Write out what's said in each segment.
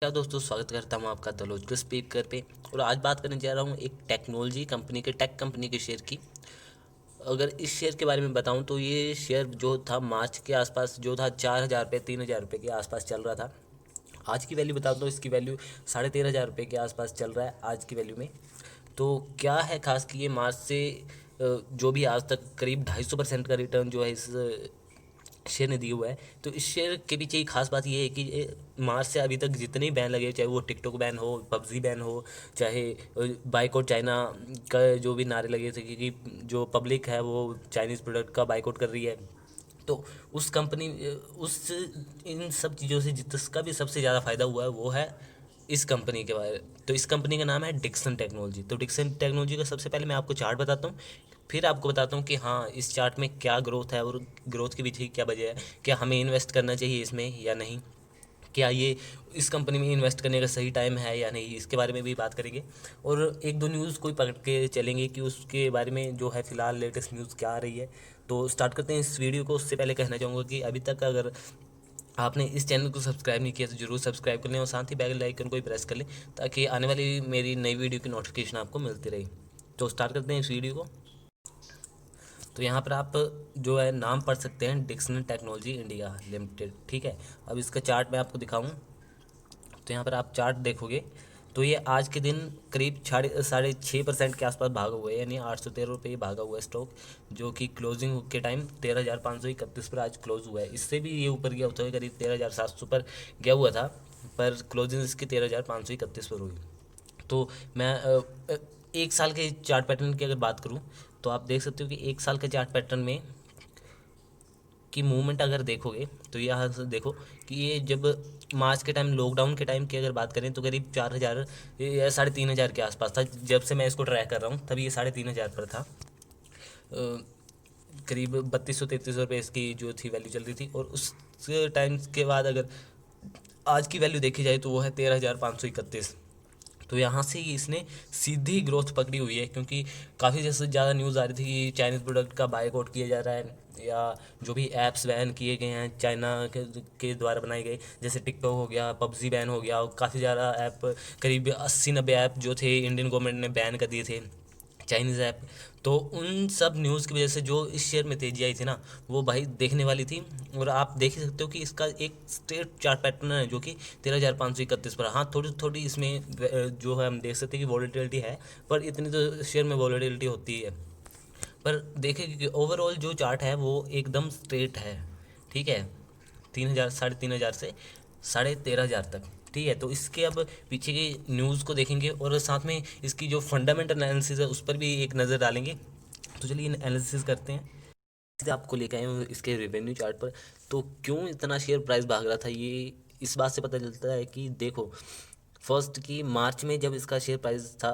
क्या दोस्तों, स्वागत करता हूँ आपका तलोज के स्पीकर पे। और आज बात करने जा रहा हूँ एक टेक्नोलॉजी कंपनी के टेक कंपनी के शेयर की। अगर इस शेयर के बारे में बताऊँ तो ये शेयर जो था मार्च के आसपास जो था 4,000 रुपये 3,000 रुपये के आसपास चल रहा था। आज की वैल्यू बताऊँ तो इसकी वैल्यू 13,500 रुपये के आसपास चल रहा है आज की वैल्यू में। तो क्या है खास कि ये मार्च से जो भी आज तक करीब 250% का रिटर्न जो है इस शेयर ने दिया हुआ है। तो इस शेयर के पीछे एक खास बात ये है कि मार्च से अभी तक जितने ही बैन लगे, चाहे वो टिकटॉक बैन हो, पबजी बैन हो, चाहे बाइकआउट चाइना का जो भी नारे लगे थे, क्योंकि जो पब्लिक है वो चाइनीज़ प्रोडक्ट का बाइकआउट कर रही है। तो उस कंपनी उस इन सब चीज़ों से जिसका भी सबसे ज़्यादा फ़ायदा हुआ है वो है इस कंपनी के बारे। तो इस कंपनी का नाम है डिक्सन टेक्नोलॉजी। तो डिक्सन टेक्नोलॉजी का सबसे पहले मैं आपको चार्ट बताता हूँ, फिर आपको बताता हूँ कि हाँ इस चार्ट में क्या ग्रोथ है और ग्रोथ के पीछे क्या वजह है, क्या हमें इन्वेस्ट करना चाहिए इसमें या नहीं, क्या ये इस कंपनी में इन्वेस्ट करने का सही टाइम है या नहीं, इसके बारे में भी बात करेंगे। और एक दो न्यूज़ कोई पकड़ के चलेंगे कि उसके बारे में जो है फ़िलहाल लेटेस्ट न्यूज़ क्या आ रही है। तो स्टार्ट करते हैं इस वीडियो को। उससे पहले कहना चाहूँगा कि अभी तक अगर आपने इस चैनल को सब्सक्राइब नहीं किया तो ज़रूर सब्सक्राइब कर लें और साथ ही बेल आइकन को भी प्रेस कर लें, ताकि आने वाली मेरी नई वीडियो की नोटिफिकेशन आपको मिलती रहे। तो स्टार्ट करते हैं इस वीडियो को। तो यहाँ पर आप जो है नाम पढ़ सकते हैं, डिक्सन टेक्नोलॉजी इंडिया लिमिटेड, ठीक है। अब इसका चार्ट मैं आपको दिखाऊँ तो यहाँ पर आप चार्ट देखोगे तो ये आज के दिन करीब 6.5% के आसपास भागा हुआ है, यानी 813 रुपये भागा हुआ है स्टॉक, जो कि क्लोजिंग के टाइम 13,531 पर आज क्लोज हुआ है। इससे भी ये ऊपर गया होता है, करीब 13,700 पर गया हुआ था, पर क्लोजिंग इसकी 13,531 पर हुई। तो मैं एक साल के चार्ट पैटर्न की अगर बात करूँ तो आप देख सकते हो कि एक साल के चार्ट पैटर्न में की मूवमेंट अगर देखोगे तो यहाँ से देखो कि ये जब मार्च के टाइम, लॉकडाउन के टाइम की अगर बात करें तो करीब 4,000 या 3,500 के आसपास था। जब से मैं इसको ट्रैक कर रहा हूँ तभी ये 3,500 पर था। करीब 3200-3300 रुपये इसकी जो थी वैल्यू चल रही थी। और उस टाइम के बाद अगर आज की वैल्यू देखी जाए तो वो है 13,531। तो यहाँ से ही इसने सीधी ग्रोथ पकड़ी हुई है, क्योंकि काफ़ी जैसे ज़्यादा न्यूज़ आ रही थी कि चाइनीज़ प्रोडक्ट का बायकॉट किया जा रहा है, या जो भी ऐप्स बैन किए गए हैं चाइना के द्वारा बनाए गए, जैसे टिकटॉक हो गया, पबजी बैन हो गया, और काफ़ी ज़्यादा ऐप, करीब 80-90 ऐप जो थे इंडियन गवर्नमेंट ने बैन कर दिए थे, चाइनीज़ ऐप। तो उन सब न्यूज़ की वजह से जो इस शेयर में तेज़ी आई थी ना, वो भाई देखने वाली थी। और आप देख ही सकते हो कि इसका एक स्ट्रेट चार्ट पैटर्न है जो कि 13,531 पर। हाँ, थोड़ी थोड़ी इसमें जो है हम देख सकते हैं कि वॉलेटिलिटी है, पर इतनी तो शेयर में वॉलेटिलिटी होती है। पर देखें कि ओवरऑल जो चार्ट है वो एकदम स्ट्रेट है, ठीक है, 3,000, 3,500 से 13,500 तक, ठीक है। तो इसके अब पीछे की न्यूज़ को देखेंगे और साथ में इसकी जो फंडामेंटल एनालिसिस है उस पर भी एक नज़र डालेंगे। तो चलिए एनालिसिस करते हैं। सीधे आपको लेके आए हूँ इसके रेवेन्यू चार्ट पर। तो क्यों इतना शेयर प्राइस भाग रहा था, ये इस बात से पता चलता है कि देखो, फर्स्ट की मार्च में जब इसका शेयर प्राइस था,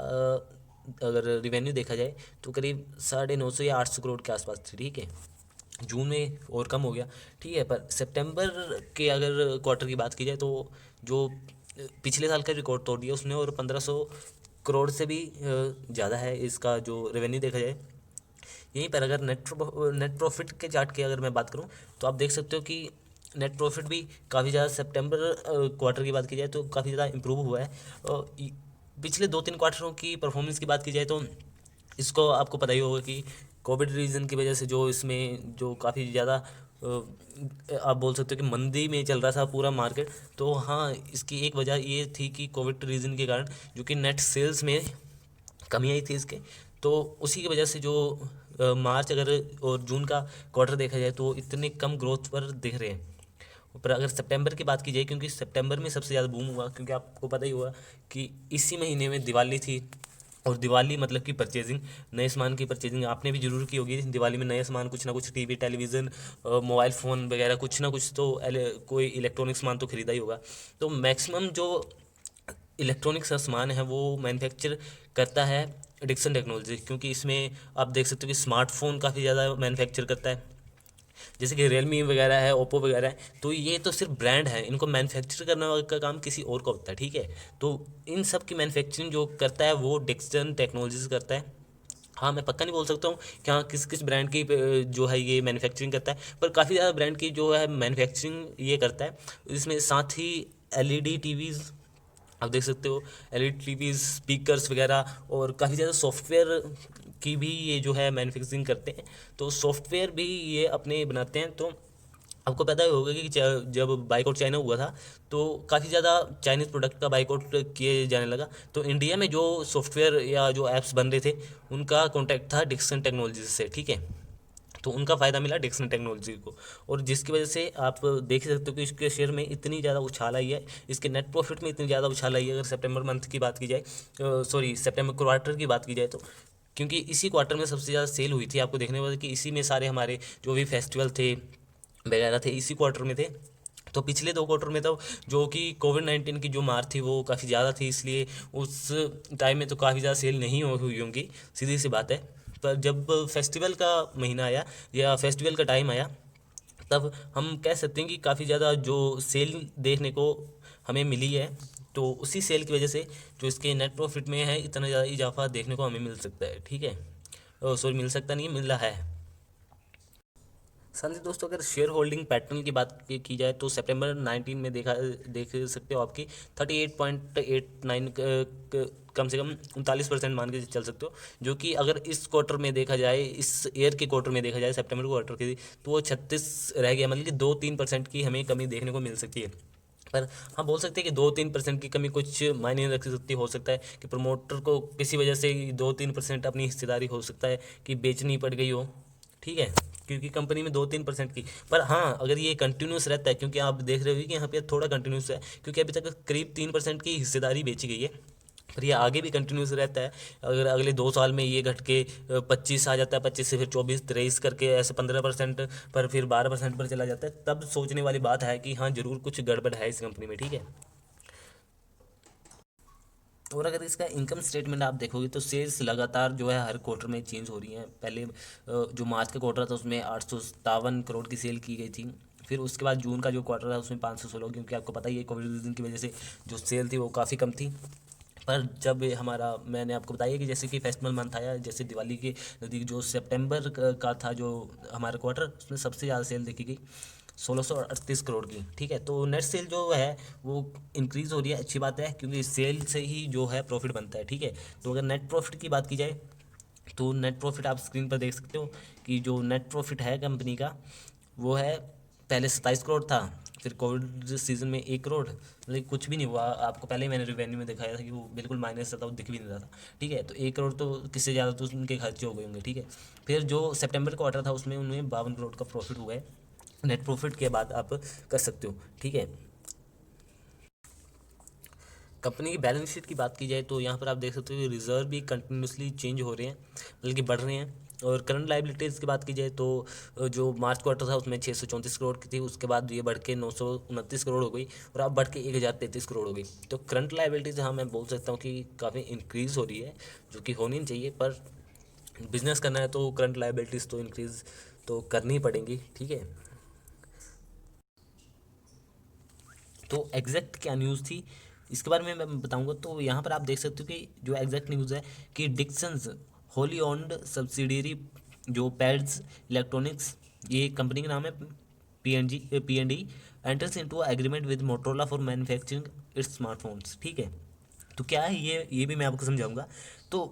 अगर रिवेन्यू देखा जाए तो करीब 950 या 800 करोड़ के आसपास थी, ठीक है। जून में और कम हो गया, ठीक है। पर सितंबर के अगर क्वार्टर की बात की जाए तो जो पिछले साल का रिकॉर्ड तोड़ दिया उसने, और 1,500 करोड़ से भी ज़्यादा है इसका जो रेवेन्यू देखा जाए। यहीं पर अगर नेट प्रॉफिट के चार्ट की अगर मैं बात करूं तो आप देख सकते हो कि नेट प्रॉफिट भी काफ़ी ज़्यादा, सितंबर क्वार्टर की बात की जाए तो काफ़ी ज़्यादा इम्प्रूव हुआ है। पिछले 2-3 क्वार्टरों की परफॉर्मेंस की बात की जाए तो इसको आपको पता ही होगा कि कोविड रीज़न की वजह से जो इसमें जो काफ़ी ज़्यादा आप बोल सकते हो कि मंदी में चल रहा था पूरा मार्केट। तो हाँ, इसकी एक वजह ये थी कि कोविड रीज़न के कारण जो कि नेट सेल्स में कमी आई थी इसके। तो उसी की वजह से जो मार्च अगर और जून का क्वार्टर देखा जाए तो इतने कम ग्रोथ पर दिख रहे हैं। पर अगर सितंबर की बात की जाए, क्योंकि सितंबर में सबसे ज़्यादा बूम हुआ, क्योंकि आपको पता ही होगा कि इसी महीने में दिवाली थी। और दिवाली मतलब कि परचेजिंग, नए सामान की परचेजिंग आपने भी जरूर की होगी। दिवाली में नए सामान, कुछ ना कुछ टीवी, टेलीविज़न, मोबाइल फ़ोन वगैरह, कुछ ना कुछ तो कोई इलेक्ट्रॉनिक सामान तो खरीदा ही होगा। तो मैक्सिमम जो इलेक्ट्रॉनिक्स का सामान है वो मैन्युफैक्चर करता है डिक्सन टेक्नोलॉजी, क्योंकि इसमें आप देख सकते हो कि स्मार्टफोन काफ़ी ज़्यादा मैन्युफैक्चर करता है, जैसे कि रियलमी वगैरह है, ओप्पो वगैरह है। तो ये तो सिर्फ ब्रांड है, इनको मैन्युफैक्चर करने का काम किसी और का होता है, ठीक है। तो इन सब की मैन्युफैक्चरिंग जो करता है वो डिक्सन टेक्नोलॉजीज करता है। हाँ, मैं पक्का नहीं बोल सकता हूँ कि हाँ किस किस ब्रांड की जो है ये मैन्युफैक्चरिंग करता है, पर काफ़ी ज़्यादा ब्रांड की जो है मैन्युफैक्चरिंग ये करता है। इसमें साथ ही एलईडी टीवीज़, आप देख सकते हो एलईडी टीवी, स्पीकर्स वगैरह, और काफ़ी ज़्यादा सॉफ्टवेयर की भी ये जो है मैन्युफैक्चरिंग करते हैं। तो सॉफ्टवेयर भी ये अपने बनाते हैं। तो आपको पता ही होगा कि जब बाइकआउट चाइना हुआ था तो काफ़ी ज़्यादा चाइनीज़ प्रोडक्ट का बाइकआउट किए जाने लगा। तो इंडिया में जो सॉफ्टवेयर या जो ऐप्स बन रहे थे उनका कॉन्टैक्ट था डिक्सन टेक्नोलॉजी से, ठीक है। तो उनका फ़ायदा मिला डिक्सन टेक्नोलॉजी को, और जिसकी वजह से आप देख ही सकते हो कि इसके शेयर में इतनी ज़्यादा उछाल आई है, इसके नेट प्रॉफिट में इतनी ज़्यादा उछाल आई है अगर सितंबर मंथ की बात की जाए, सॉरी सितंबर क्वार्टर की बात की जाए तो। क्योंकि इसी क्वार्टर में सबसे ज़्यादा सेल हुई थी। आपको देखने को मिला कि इसी में सारे हमारे जो भी फेस्टिवल थे वगैरह थे इसी क्वार्टर में थे। तो पिछले 2 क्वार्टर में तो जो कि कोविड-19 की जो मार थी वो काफ़ी ज़्यादा थी, इसलिए उस टाइम में तो काफ़ी ज़्यादा सेल नहीं हुई होंगी, सीधी सी बात है। पर जब फेस्टिवल का महीना आया या फेस्टिवल का टाइम आया, तब हम कह सकते हैं कि काफ़ी ज़्यादा जो सेल देखने को हमें मिली है। तो उसी सेल की वजह से जो इसके नेट प्रॉफिट में है इतना ज़्यादा इजाफा देखने को हमें मिल सकता है, ठीक है। सॉरी, मिल सकता नहीं है, मिल रहा है। साथ ही दोस्तों अगर शेयर होल्डिंग पैटर्न की बात की जाए तो सितंबर 19 में देख सकते हो आपकी 38.89, कम से कम 39% मान के चल सकते हो, जो कि अगर इस क्वार्टर में देखा जाए, इस ईयर के क्वार्टर में देखा जाए, सितंबर क्वार्टर के, तो वो 36 रह गया, मतलब कि 2-3% की हमें कमी देखने को मिल सकती है। पर हम बोल सकते हैं कि 2-3% की कमी कुछ मायने रख सकती, हो सकता है कि प्रमोटर को किसी वजह से 2-3% अपनी हिस्सेदारी हो सकता है कि बेचनी पड़ गई हो, ठीक है, क्योंकि कंपनी में 2-3% की। पर हाँ, अगर ये कंटिन्यूस रहता है, क्योंकि आप देख रहे हो कि यहाँ पे थोड़ा कंटिन्यूस है, क्योंकि अभी तक करीब 3% की हिस्सेदारी बेची गई है, पर ये आगे भी कंटिन्यूस रहता है। अगर अगले 2 साल में ये घट के 25 आ जाता है, 25 से फिर 24-23 करके ऐसे 15% पर, फिर 12% पर चला जाता है, तब सोचने वाली बात है कि हाँ ज़रूर कुछ गड़बड़ है इस कंपनी में, ठीक है। और अगर इसका इनकम स्टेटमेंट आप देखोगे तो सेल्स लगातार जो है हर क्वार्टर में चेंज हो रही हैं। पहले जो मार्च का क्वार्टर था उसमें 857 करोड़ की सेल की गई थी। फिर उसके बाद जून का जो क्वार्टर था उसमें 516, क्योंकि आपको पता ही है कोविड रीजन की वजह से जो सेल थी वो काफ़ी कम थी। पर जब ये हमारा, मैंने आपको बताया कि जैसे कि फेस्टिवल मंथ आया, जैसे दिवाली के नज़दीक जो सितंबर का था जो हमारा क्वार्टर, उसमें सबसे ज़्यादा सेल देखी गई 1638 करोड़ की, ठीक है। तो नेट सेल जो है वो इंक्रीज़ हो रही है, अच्छी बात है, क्योंकि सेल से ही जो है प्रॉफिट बनता है, ठीक है। तो अगर नेट प्रॉफिट की बात की जाए तो नेट प्रॉफिट आप स्क्रीन पर देख सकते हो कि जो नेट प्रॉफिट है कंपनी का वो है, पहले 27 करोड़ था, फिर कोविड सीजन में 1 करोड़, मतलब कुछ भी नहीं हुआ। आपको पहले ही मैंने रिवेन्यू में दिखाया था कि वो बिल्कुल माइनस था, वो दिख भी नहीं रहा था, ठीक है। तो 1 करोड़ तो किससे ज़्यादा तो उनके खर्चे हो गए होंगे, ठीक है। फिर जो सितंबर क्वार्टर था उसमें उन्हें 52 करोड़ का प्रॉफिट हुआ है। नेट प्रॉफिट के बाद आप कर सकते हो, ठीक है। कंपनी की बैलेंस शीट की बात की जाए तो यहाँ पर आप देख सकते हो कि रिजर्व भी कंटिन्यूसली चेंज हो रहे हैं, बल्कि बढ़ रहे हैं। और करंट लाइबिलिटीज़ की बात की जाए तो जो मार्च क्वार्टर था उसमें 634 करोड़ की थी, उसके बाद ये बढ़ के 929 करोड़ हो गई, और अब बढ़ के 1033 करोड़ हो गई। तो करंट लाइबिलिटीज़, हाँ मैं बोल सकता हूँ कि काफ़ी इंक्रीज़ हो रही है, जो कि होनी नहीं चाहिए, पर बिजनेस करना है तो करंट लाइबिलिटीज़ तो इंक्रीज़ तो करनी ही पड़ेंगी, ठीक है। तो एग्जैक्ट क्या न्यूज़ थी इसके बारे में मैं बताऊंगा। तो यहाँ पर आप देख सकते हो कि जो एग्जैक्ट न्यूज़ है कि डिक्सन्स होली ओन्ड सब्सिडियरी जो पैड्स इलेक्ट्रॉनिक्स, ये कंपनी का नाम है, P and D enters into agreement with Motorola for manufacturing it's smartphones, ठीक है। तो क्या है ये भी मैं आपको समझाऊंगा। तो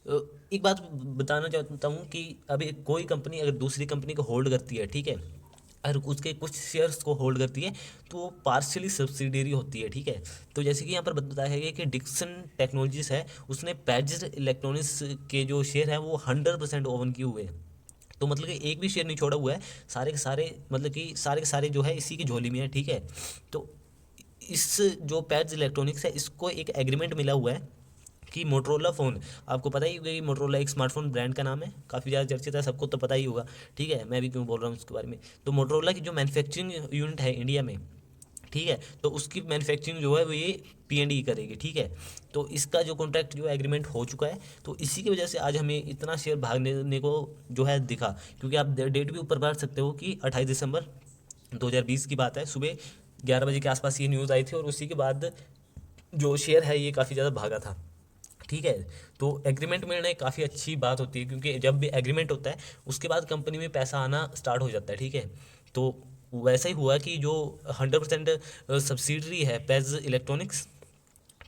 अ, एक बात बताना चाहता हूँ कि अभी कोई कंपनी अगर दूसरी कंपनी को होल्ड करती है, ठीक है, और उसके कुछ शेयर्स को होल्ड करती है, तो वो पार्शियली सब्सिडियरी होती है, ठीक है। तो जैसे कि यहाँ पर बताया है कि डिक्सन टेक्नोलॉजीज है, उसने पैजेस इलेक्ट्रॉनिक्स के जो शेयर है वो 100% ओवन किए हुए हैं। तो मतलब कि एक भी शेयर नहीं छोड़ा हुआ है, सारे के सारे, मतलब कि सारे के सारे जो है इसी की झोली में है, ठीक है। तो इस जो पैड्स इलेक्ट्रॉनिक्स है इसको एक एग्रीमेंट मिला हुआ है कि मोटरोला फ़ोन, आपको पता ही होगा कि मोटरोला एक स्मार्टफोन ब्रांड का नाम है, काफ़ी ज़्यादा चर्चित है, सबको तो पता ही होगा, ठीक है, मैं भी क्यों बोल रहा हूँ उसके बारे में। तो मोटरोला की जो मैन्युफैक्चरिंग यूनिट है इंडिया में, ठीक है, तो उसकी मैन्युफैक्चरिंग जो है वो ये पी करेगी, ठीक है। तो इसका जो कॉन्ट्रैक्ट जो एग्रीमेंट हो चुका है, तो इसी की वजह से आज हमें इतना शेयर भागने को जो है दिखा, क्योंकि आप डेट भी ऊपर पढ़ सकते हो कि 28 दिसंबर 2020 की बात है, सुबह 11 बजे के आसपास ये न्यूज़ आई थी, और उसी के बाद जो शेयर है ये काफ़ी ज़्यादा भागा था, ठीक है। तो एग्रीमेंट मिलना एक काफ़ी अच्छी बात होती है, क्योंकि जब भी एग्रीमेंट होता है उसके बाद कंपनी में पैसा आना स्टार्ट हो जाता है, ठीक है। तो वैसा ही हुआ कि जो 100% सब्सिडरी है पेज इलेक्ट्रॉनिक्स,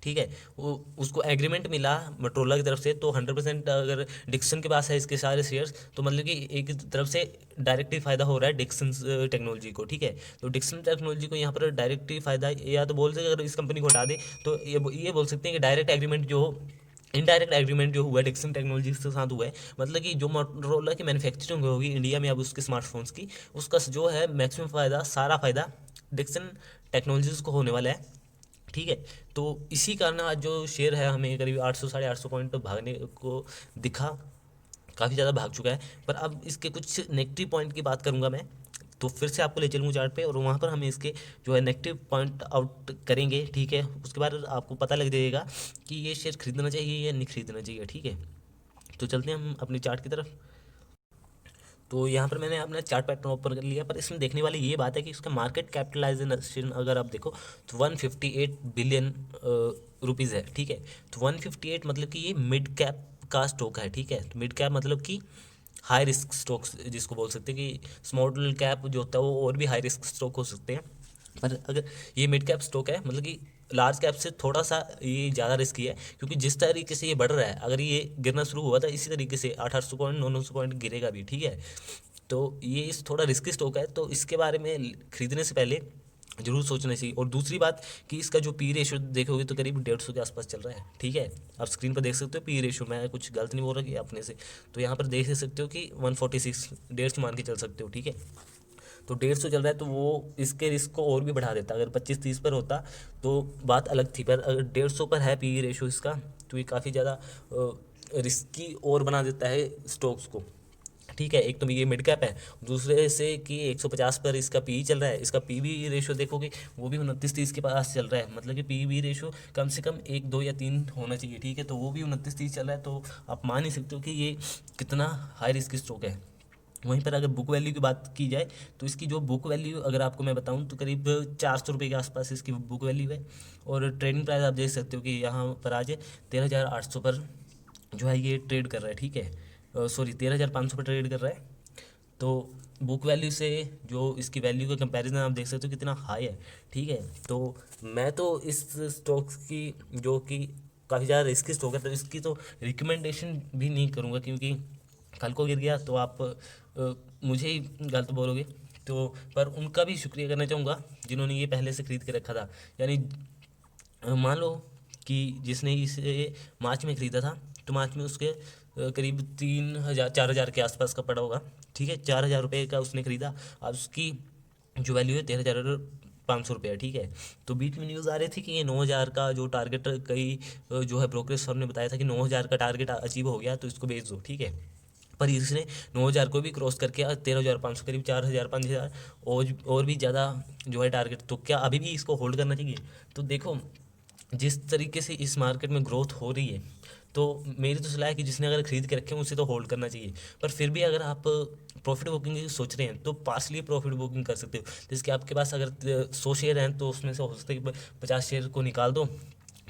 ठीक है। वो उसको एग्रीमेंट मिला मोटरोला की तरफ से, तो 100% अगर डिक्सन के पास है इसके सारे शेयर्स, तो मतलब कि एक तरफ से डायरेक्टली फ़ायदा हो रहा है डिक्सन टेक्नोलॉजी को, ठीक है। तो डिक्सन टेक्नोलॉजी को यहाँ पर डायरेक्टली फ़ायदा, या तो बोल सकते अगर इस कंपनी को हटा दे तो ये बोल सकते हैं कि डायरेक्ट एग्रीमेंट जो इनडायरेक्ट एग्रीमेंट जो हुआ है डिक्सन टेक्नोलॉजी के साथ हुआ है, मतलब कि जो मोटरोला की मैन्युफैक्चरिंग होगी इंडिया में अब उसके स्मार्टफोन्स की, उसका जो है मैक्सिमम फ़ायदा, सारा फ़ायदा डिक्सन टेक्नोलॉजीज को होने वाला है, ठीक है। तो इसी कारण आज जो शेयर है हमें करीब 800 साढ़े 800 पॉइंट भागने को दिखा, काफ़ी ज़्यादा भाग चुका है। पर अब इसके कुछ नेगेटिव पॉइंट की बात करूंगा मैं, तो फिर से आपको ले चलूँगा चार्ट पे और वहाँ पर हमें इसके जो है नेगेटिव पॉइंट आउट करेंगे, ठीक है। उसके बाद आपको पता लग जाएगा कि ये शेयर खरीदना चाहिए या नहीं खरीदना चाहिए, ठीक है। तो चलते हैं हम अपनी चार्ट की तरफ। तो यहाँ पर मैंने अपना चार्ट पैटर्न ओपन कर लिया, पर इसमें देखने वाली ये बात है कि इसका मार्केट कैपिटलाइजेशन अगर आप देखो तो 158 बिलियन रुपीज़ है, ठीक है। तो 158 मतलब कि ये मिड कैप का स्टॉक है, ठीक है। तो मिड कैप मतलब कि हाई रिस्क स्टॉक्स जिसको बोल सकते हैं, कि स्मॉल कैप जो होता है वो और भी हाई रिस्क स्टॉक हो सकते हैं, पर अगर ये मिड कैप स्टॉक है मतलब कि लार्ज कैप से थोड़ा सा ये ज़्यादा रिस्की है, क्योंकि जिस तरीके से ये बढ़ रहा है, अगर ये गिरना शुरू हुआ था इसी तरीके से 800 पॉइंट 900 पॉइंट गिरेगा भी, ठीक है। तो ये इस थोड़ा रिस्की स्टॉक है, तो इसके बारे में खरीदने से पहले जरूर सोचना चाहिए। और दूसरी बात कि इसका जो पी रेशो देखोगे तो करीब 150 के आसपास चल रहा है, ठीक है। आप स्क्रीन पर देख सकते हो पी रेशो, मैं कुछ गलत नहीं बोल रहा कि अपने से, तो यहाँ पर देख सकते हो कि 146, 150 मान के चल सकते हो, ठीक है। तो 150 चल रहा है, तो वो इसके रिस्क को और भी बढ़ा देता। अगर 25-30 पर होता तो बात अलग थी, पर अगर 150 पर है पी रेशो इसका, तो ये काफ़ी ज़्यादा रिस्की और बना देता है स्टॉक्स को, ठीक है। एक तो ये मिड कैप है, दूसरे से कि 150 पर इसका पी चल रहा है, इसका पी वी रेशो देखोगे वो भी 29-30 के पास चल रहा है, मतलब कि पी वी रेशो कम से कम 1 2 या 3 होना चाहिए, ठीक है। तो वो भी 29-30 चल रहा है, तो आप मान ही सकते हो कि ये कितना हाई रिस्क स्टॉक है। वहीं पर अगर बुक वैल्यू की बात की जाए तो इसकी जो बुक वैल्यू अगर आपको मैं बताऊं तो करीब 400 रुपये के आसपास इसकी बुक वैल्यू है। और ट्रेडिंग प्राइस आप देख सकते हो कि यहाँ पर आज 13,800 पर जो है ये ट्रेड कर रहा है, ठीक है। सॉरी 13,500 पर ट्रेड कर रहा है। तो बुक वैल्यू से जो इसकी वैल्यू का कंपैरिजन आप देख सकते हो कितना हाई है, ठीक है। तो मैं तो इस स्टॉक्स की जो कि काफ़ी ज़्यादा रिस्की स्टॉक है, तो इसकी तो रिकमेंडेशन भी नहीं करूँगा, क्योंकि कल को गिर गया तो आप मुझे ही गलत बोलोगे। तो पर उनका भी शुक्रिया करना चाहूँगा जिन्होंने ये पहले से ख़रीद के रखा था, यानी मान लो कि जिसने इसे मार्च में ख़रीदा था, तो मार्च में उसके करीब 3,000 4,000 के आसपास का पड़ा होगा, ठीक है। 4,000 रुपये का उसने ख़रीदा, अब उसकी जो वैल्यू है 13,500 रुपये, ठीक है। तो बीच में न्यूज़ आ रही थी कि ये 9,000 का जो टारगेट, कई जो है ब्रोकरेज फर्म ने बताया था कि 9,000 का टारगेट अचीव हो गया तो इसको बेच दो, ठीक है। पर इसने 9,000 को भी क्रॉस करके 13,500 करीब 4,000 5,000 और भी ज़्यादा जो है टारगेट, तो क्या अभी भी इसको होल्ड करना चाहिए? तो देखो जिस तरीके से इस मार्केट में ग्रोथ हो रही है, तो मेरी तो सलाह है कि जिसने अगर खरीद के रखे हैं उसे तो होल्ड करना चाहिए। पर फिर भी अगर आप प्रॉफिट बुकिंग की सोच रहे हैं तो पार्सली प्रॉफिट बुकिंग कर सकते हो, जिसके आपके पास अगर 100 शेयर हैं तो उसमें से हो सकता है कि 50 शेयर को निकाल दो,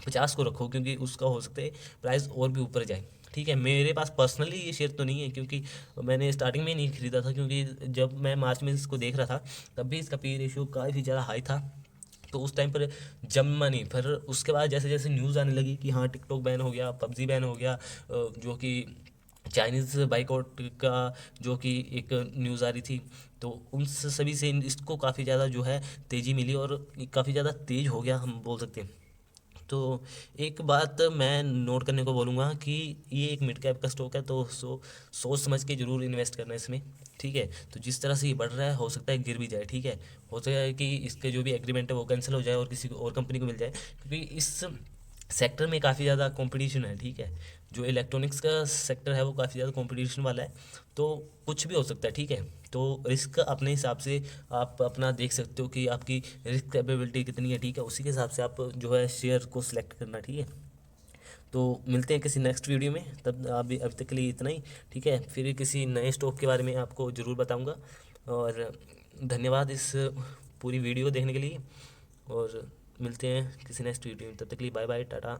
50 को रखो, क्योंकि उसका हो सकता है प्राइस और भी ऊपर जाए, ठीक है। मेरे पास पर्सनली ये शेयर तो नहीं है, क्योंकि मैंने स्टार्टिंग में नहीं खरीदा था, क्योंकि जब मैं मार्च में इसको देख रहा था तब भी इसका पी रेशियो काफ़ी ज़्यादा हाई था, तो उस टाइम पर जमा नहीं। फिर उसके बाद जैसे जैसे न्यूज़ आने लगी कि हाँ टिकटॉक बैन हो गया, पबजी बैन हो गया, जो कि चाइनीज़ बाइकआउट का जो कि एक न्यूज़ आ रही थी, तो उन सभी से इसको काफ़ी ज़्यादा जो है तेज़ी मिली और काफ़ी ज़्यादा तेज़ हो गया हम बोल सकते हैं। तो एक बात मैं नोट करने को बोलूँगा कि ये एक मिड कैप का स्टॉक है, तो सोच समझ के ज़रूर इन्वेस्ट करना है इसमें, ठीक है। तो जिस तरह से ये बढ़ रहा है हो सकता है गिर भी जाए, ठीक है। हो सकता है कि इसके जो भी एग्रीमेंट है वो कैंसिल हो जाए और किसी और कंपनी को मिल जाए, क्योंकि इस सेक्टर में काफ़ी ज़्यादा कंपटीशन है, ठीक है। जो इलेक्ट्रॉनिक्स का सेक्टर है वो काफ़ी ज़्यादा कंपटीशन वाला है, तो कुछ भी हो सकता है, ठीक है। तो रिस्क अपने हिसाब से आप अपना देख सकते हो कि आपकी रिस्क कैपेबिलिटी कितनी है, ठीक है। उसी के हिसाब से आप जो है शेयर को सिलेक्ट करना, ठीक है। तो मिलते हैं किसी नेक्स्ट वीडियो में, तब अभी तक के लिए इतना ही, ठीक है। फिर किसी नए स्टॉक के बारे में आपको ज़रूर बताऊंगा। और धन्यवाद इस पूरी वीडियो देखने के लिए, और मिलते हैं किसी नेक्स्ट वीडियो में, तब तक के लिए बाय बाय, टाटा।